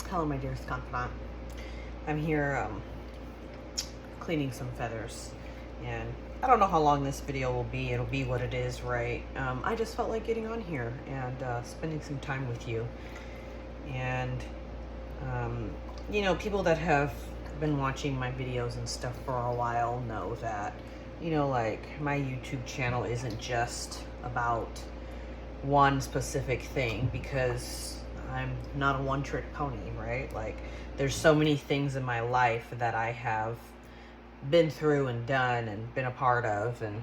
Hello, my dearest confidant. I'm here cleaning some feathers, and I don't know how long this video will be. It'll be what it is, right? I just felt like getting on here and spending some time with you. And, people that have been watching my videos and stuff for a while know that, like my YouTube channel isn't just about one specific thing, because I'm not a one-trick pony, right? Like, there's so many things in my life that I have been through and done and been a part of, and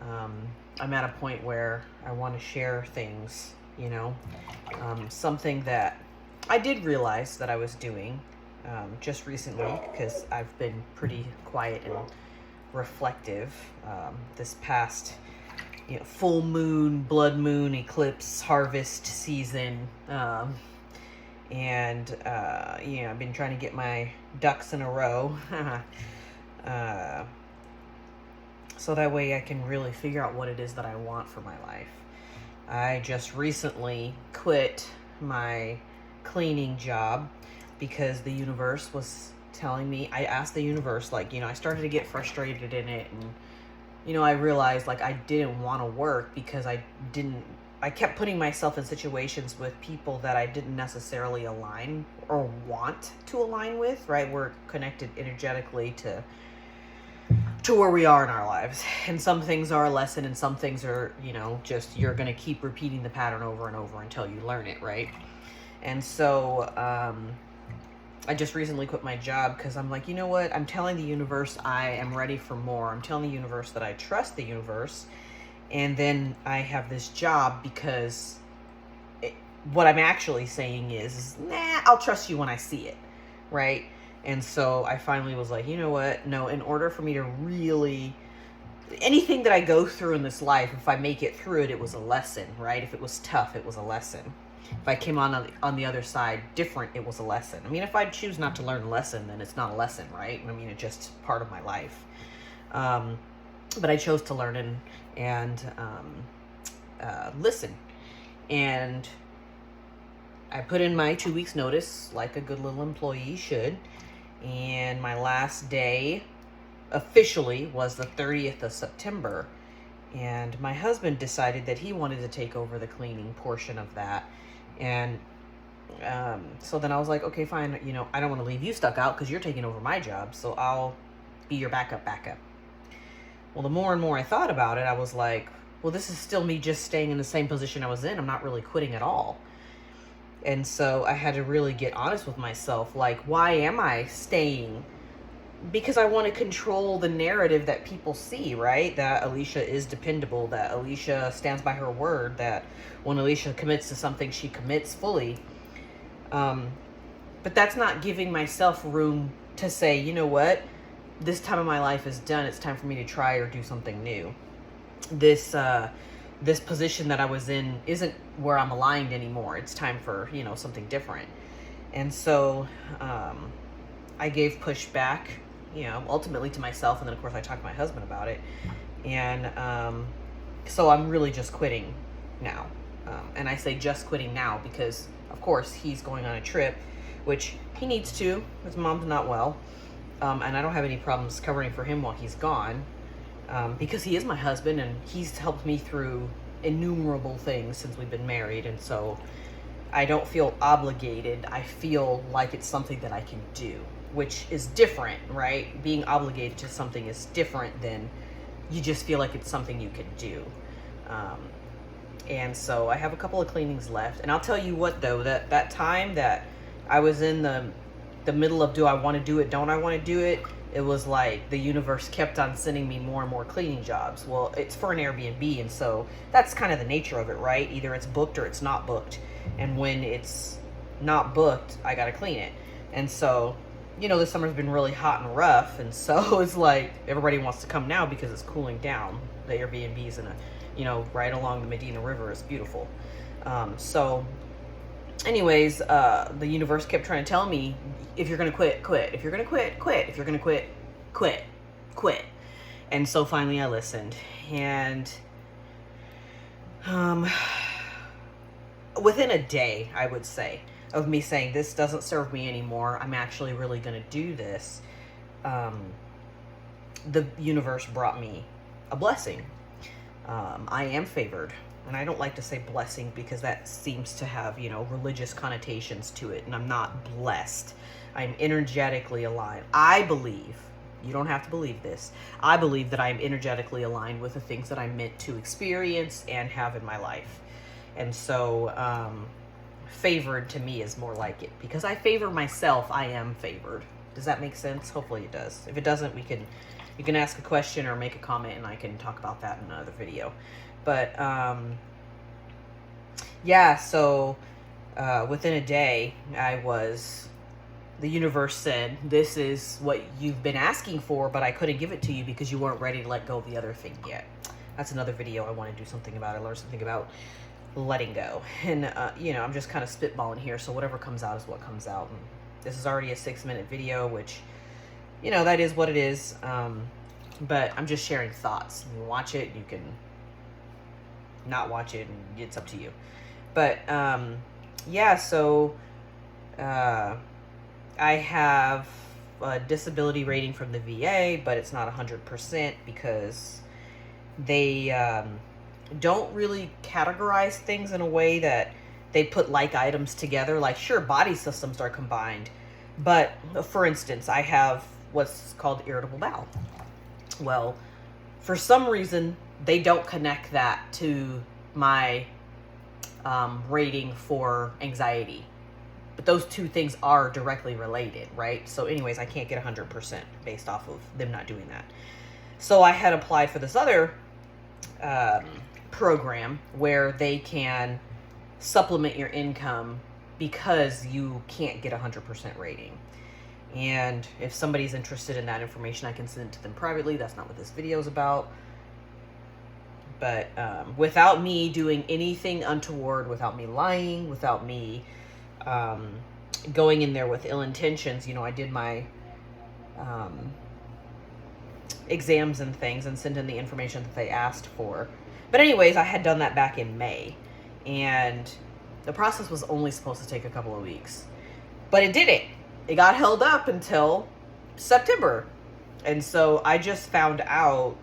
I'm at a point where I want to share things, something that I did realize that I was doing just recently, because I've been pretty quiet and reflective this past full moon, blood moon, eclipse, harvest season. And I've been trying to get my ducks in a row. So that way I can really figure out what it is that I want for my life. I just recently quit my cleaning job because the universe was telling me, I asked the universe, I started to get frustrated in it, and I realized I didn't want to work because I kept putting myself in situations with people that I didn't necessarily align or want to align with, right? We're connected energetically to where we are in our lives. And some things are a lesson, and some things are, just you're going to keep repeating the pattern over and over until you learn it, right? And so I just recently quit my job because I'm like, you know what? I'm telling the universe I am ready for more. I'm telling the universe that I trust the universe. And then I have this job because what I'm actually saying is, nah, I'll trust you when I see it, right? And so I finally was like, you know what? No, in order for me to really, anything that I go through in this life, if I make it through it, it was a lesson, right? If it was tough, it was a lesson. If I came on the other side different, it was a lesson. I mean, if I choose not to learn a lesson, then it's not a lesson, right? I mean, it's just part of my life. But I chose to learn and listen. And I put in my 2 weeks notice like a good little employee should. And my last day officially was the 30th of September. And my husband decided that he wanted to take over the cleaning portion of that. And so then I was like, okay, fine. I don't want to leave you stuck out because you're taking over my job. So I'll be your backup. Well, the more and more I thought about it, I was like, well, this is still me just staying in the same position I was in. I'm not really quitting at all. And so I had to really get honest with myself. Like, why am I staying? Because I want to control the narrative that people see, right? That Alicia is dependable, that Alicia stands by her word, that when Alicia commits to something, she commits fully. But that's not giving myself room to say, you know what? This time of my life is done. It's time for me to try or do something new. This position that I was in isn't where I'm aligned anymore. It's time for, something different. And so I gave pushback, ultimately to myself. And then, of course, I talked to my husband about it. And so I'm really just quitting now. And I say just quitting now because, of course, he's going on a trip, which he needs to. His mom's not well. And I don't have any problems covering for him while he's gone. Because he is my husband and he's helped me through innumerable things since we've been married. And so I don't feel obligated. I feel like it's something that I can do, which is different, right? Being obligated to something is different than you just feel like it's something you can do. And so I have a couple of cleanings left. And I'll tell you what, though, that time that I was in the middle of do I want to do it, don't I want to do it, it was like the universe kept on sending me more and more cleaning jobs. Well, it's for an Airbnb, and so that's kind of the nature of it, right? Either it's booked or it's not booked. And when it's not booked, I got to clean it. And so, this summer's been really hot and rough, and so it's like everybody wants to come now because it's cooling down. The Airbnb's in right along the Medina River. It's beautiful. So anyways, the universe kept trying to tell me, if you're going to quit, quit. If you're going to quit, quit. If you're going to quit, quit. And so finally I listened. And within a day, I would say, of me saying, this doesn't serve me anymore, I'm actually really going to do this, the universe brought me a blessing. I am favored. And I don't like to say blessing because that seems to have, religious connotations to it. And I'm not blessed. I'm energetically aligned. I believe, you don't have to believe this, I believe that I'm energetically aligned with the things that I'm meant to experience and have in my life. And so, favored to me is more like it. Because I favor myself, I am favored. Does that make sense? Hopefully it does. If it doesn't, you can ask a question or make a comment and I can talk about that in another video. But, yeah, so, within a day, the universe said, this is what you've been asking for, but I couldn't give it to you because you weren't ready to let go of the other thing yet. That's another video I want to do something about. I learned something about letting go. And, I'm just kind of spitballing here, so whatever comes out is what comes out. And this is already a 6-minute video, which, that is what it is. But I'm just sharing thoughts. You can watch it, you can not watch it, and it's up to you. But, yeah, so, I have a disability rating from the VA, but it's not 100% because they, don't really categorize things in a way that they put like items together. Like, sure, body systems are combined, but for instance, I have what's called irritable bowel. Well, for some reason, they don't connect that to my rating for anxiety. But those two things are directly related, right? So anyways, I can't get 100% based off of them not doing that. So I had applied for this other program where they can supplement your income because you can't get 100% rating. And if somebody's interested in that information, I can send it to them privately. That's not what this video is about. But without me doing anything untoward, without me lying, without me going in there with ill intentions, I did my exams and things and sent in the information that they asked for. But anyways, I had done that back in May. And the process was only supposed to take a couple of weeks. But it didn't. It got held up until September. And so I just found out,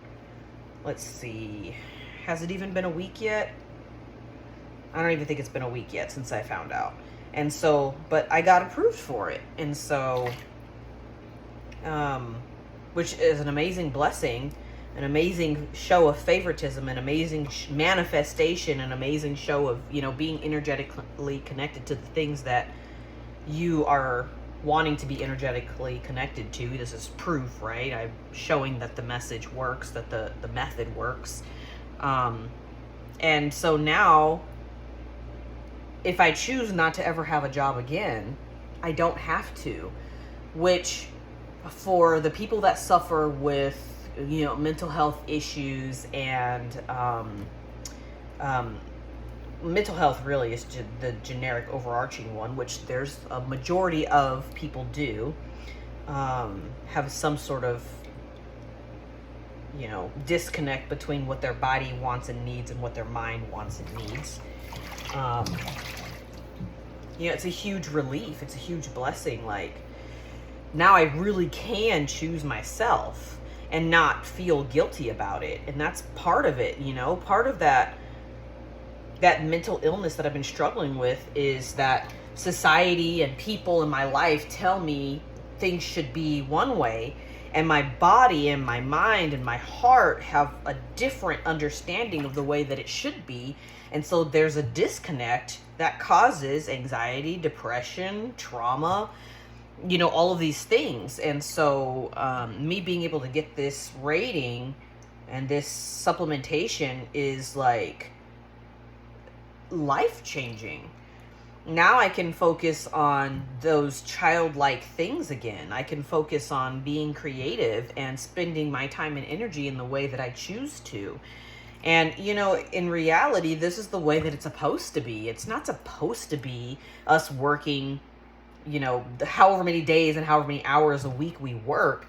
let's see, has it even been a week yet? I don't even think it's been a week yet since I found out. And so, but I got approved for it. And so, which is an amazing blessing, an amazing show of favoritism, an amazing manifestation, an amazing show of, being energetically connected to the things that you are wanting to be energetically connected to. This is proof, right? I'm showing that the message works, that the method works. And so now, if I choose not to ever have a job again, I don't have to, which for the people that suffer with, mental health issues and, mental health really is the generic overarching one, which there's a majority of people do, have some sort of, disconnect between what their body wants and needs and what their mind wants and needs. It's a huge relief. It's a huge blessing. Like, now I really can choose myself and not feel guilty about it. And that's part of it, part of that mental illness that I've been struggling with is that society and people in my life tell me things should be one way, and my body and my mind and my heart have a different understanding of the way that it should be. And so there's a disconnect that causes anxiety, depression, trauma, all of these things. And so me being able to get this rating and this supplementation is like life-changing. Now I can focus on those childlike things again. I can focus on being creative and spending my time and energy in the way that I choose to. And, in reality, this is the way that it's supposed to be. It's not supposed to be us working, however many days and however many hours a week we work.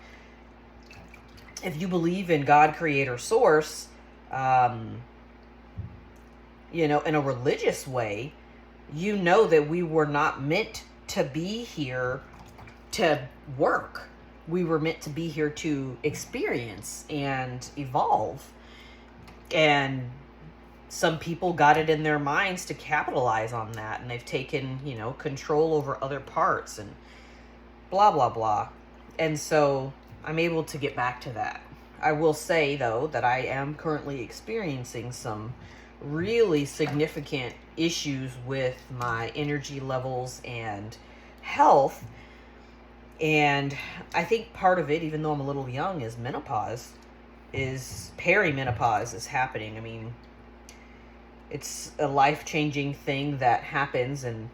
If you believe in God, Creator, Source, in a religious way, you know that we were not meant to be here to work. We were meant to be here to experience and evolve. And some people got it in their minds to capitalize on that, and they've taken, control over other parts and blah, blah, blah. And so I'm able to get back to that. I will say, though, that I am currently experiencing some really significant issues with my energy levels and health. And I think part of it, even though I'm a little young, is perimenopause is happening. I mean, it's a life-changing thing that happens, and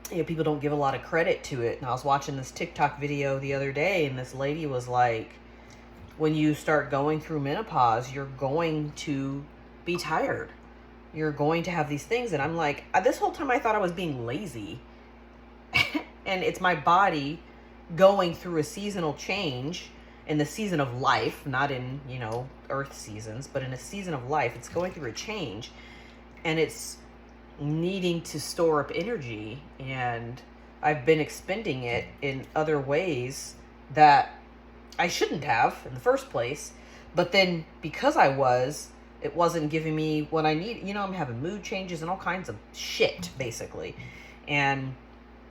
people don't give a lot of credit to it. And I was watching this TikTok video the other day, and this lady was like, when you start going through menopause, you're going to be tired. You're going to have these things. And I'm like, this whole time I thought I was being lazy. And it's my body going through a seasonal change in the season of life, not in, earth seasons, but in a season of life. It's going through a change, and it's needing to store up energy. And I've been expending it in other ways that I shouldn't have in the first place. But then because it wasn't giving me what I need. I'm having mood changes and all kinds of shit, basically. And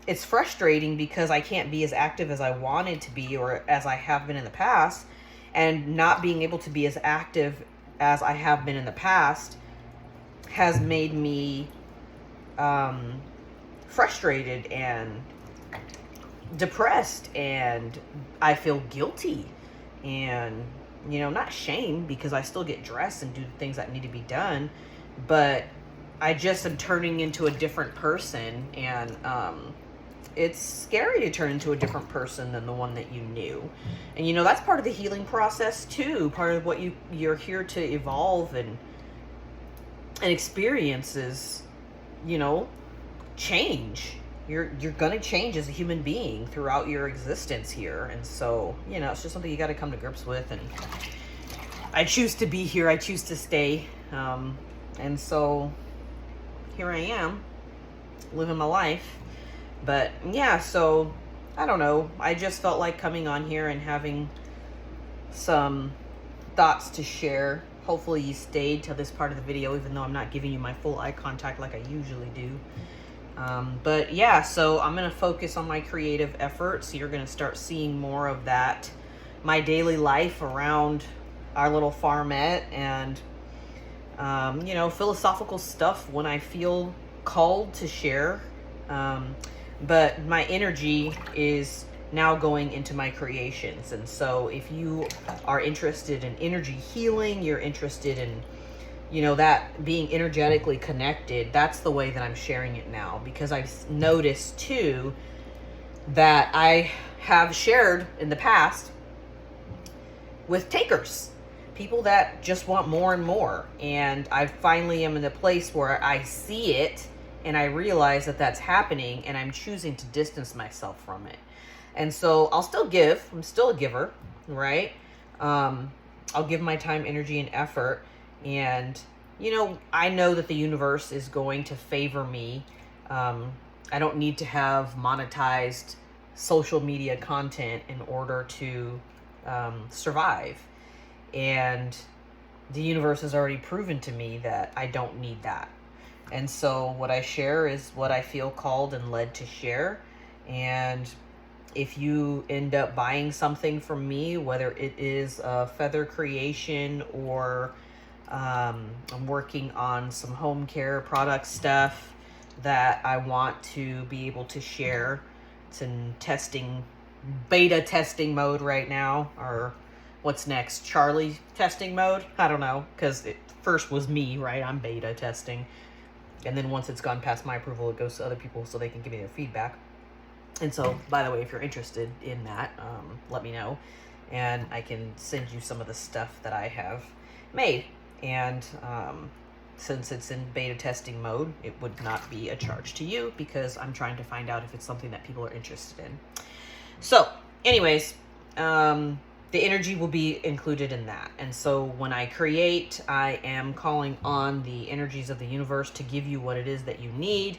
it's frustrating because I can't be as active as I wanted to be, or as I have been in the past. And not being able to be as active as I have been in the past has made me frustrated and depressed, and I feel guilty, and not shame, because I still get dressed and do the things that need to be done, but I just am turning into a different person. And it's scary to turn into a different person than the one that you knew. And that's part of the healing process too. Part of what you're here to evolve and experience is change. You're gonna change as a human being throughout your existence here. And so it's just something you got to come to grips with. And I choose to be here. I choose to stay. And so here I am, living my life. But yeah, so I don't know. I just felt like coming on here and having some thoughts to share. Hopefully you stayed till this part of the video, even though I'm not giving you my full eye contact like I usually do. But yeah, so I'm going to focus on my creative efforts. You're going to start seeing more of that, my daily life around our little farmette, and, philosophical stuff when I feel called to share. But my energy is now going into my creations. And so if you are interested in energy healing, you're interested in, that being energetically connected, that's the way that I'm sharing it now. Because I've noticed too that I have shared in the past with takers, people that just want more and more. And I finally am in the place where I see it, and I realize that that's happening, and I'm choosing to distance myself from it. And so I'll still give. I'm still a giver, right? I'll give my time, energy, and effort. And, I know that the universe is going to favor me. I don't need to have monetized social media content in order to survive. And the universe has already proven to me that I don't need that. And so what I share is what I feel called and led to share. And if you end up buying something from me, whether it is a feather creation or I'm working on some home care product stuff that I want to be able to share. It's in beta testing mode right now, or what's next? Charlie testing mode? I don't know, because it first was me, right? I'm beta testing. And then once it's gone past my approval, it goes to other people so they can give me their feedback. And so, by the way, if you're interested in that, let me know. And I can send you some of the stuff that I have made. And since it's in beta testing mode, it would not be a charge to you, because I'm trying to find out if it's something that people are interested in. So, anyways, the energy will be included in that. And so when I create, I am calling on the energies of the universe to give you what it is that you need.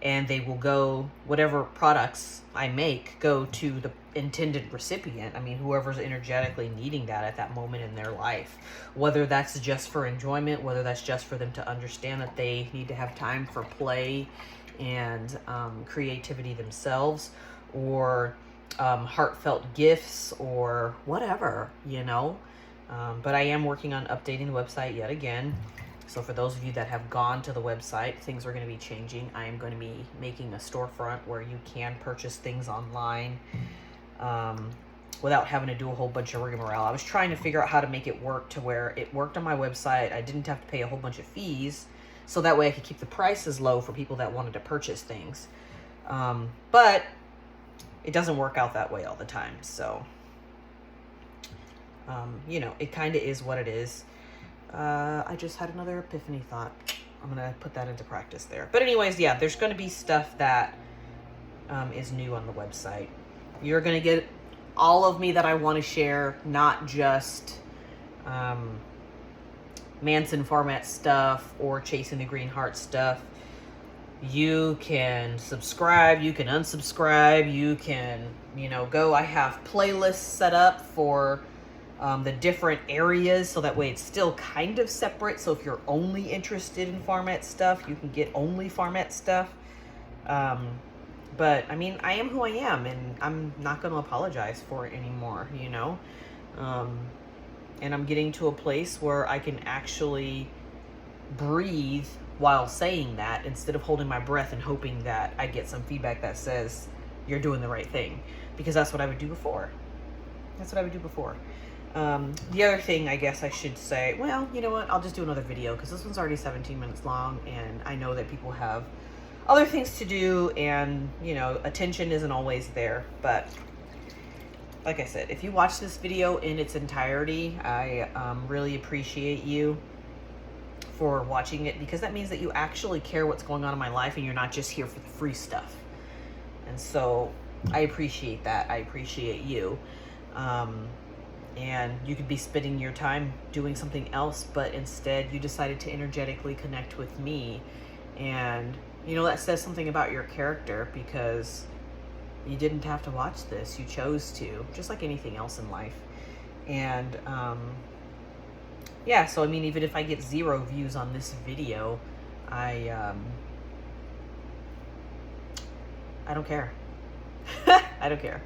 and they will go, whatever products I make go to the intended recipient. I mean, whoever's energetically needing that at that moment in their life, whether that's just for enjoyment, whether that's just for them to understand that they need to have time for play and creativity themselves, or heartfelt gifts, or whatever, you know. But I am working on updating the website yet again. So for those of you that have gone to the website, things are going to be changing. I am going to be making a storefront where you can purchase things online without having to do a whole bunch of rigmarole. I was trying to figure out how to make it work to where it worked on my website. I didn't have to pay a whole bunch of fees, so that way I could keep the prices low for people that wanted to purchase things. But it doesn't work out that way all the time. So, you know, it kind of is what it is. I just had another epiphany thought. I'm going to put that into practice there. But anyways, yeah, there's going to be stuff that is new on the website. You're going to get all of me that I want to share, not just Manson format stuff or Chasing the Green Heart stuff. You can subscribe, you can unsubscribe, you can, you know, go. I have playlists set up for the different areas, so that way it's still kind of separate. So if you're only interested in Farmette stuff, you can get only Farmette stuff. But I mean, I am who I am, and I'm not going to apologize for it anymore, you know. And I'm getting to a place where I can actually breathe while saying that, instead of holding my breath and hoping that I get some feedback that says you're doing the right thing, because that's what I would do before. That's what I would do before. The other thing I guess I should say, well, you know what, I'll just do another video, because this one's already 17 minutes long, and I know that people have other things to do, and, you know, attention isn't always there. But like I said, if you watch this video in its entirety, I really appreciate you for watching it, because that means that you actually care what's going on in my life, and you're not just here for the free stuff. And so I appreciate that. I appreciate you. And you could be spending your time doing something else, but instead you decided to energetically connect with me. And, you know, that says something about your character, because you didn't have to watch this. You chose to, just like anything else in life. And, yeah, so I mean, even if I get 0 views on this video, I don't care. I don't care.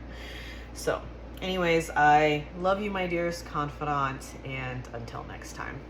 So anyways, I love you, my dearest confidant, and until next time.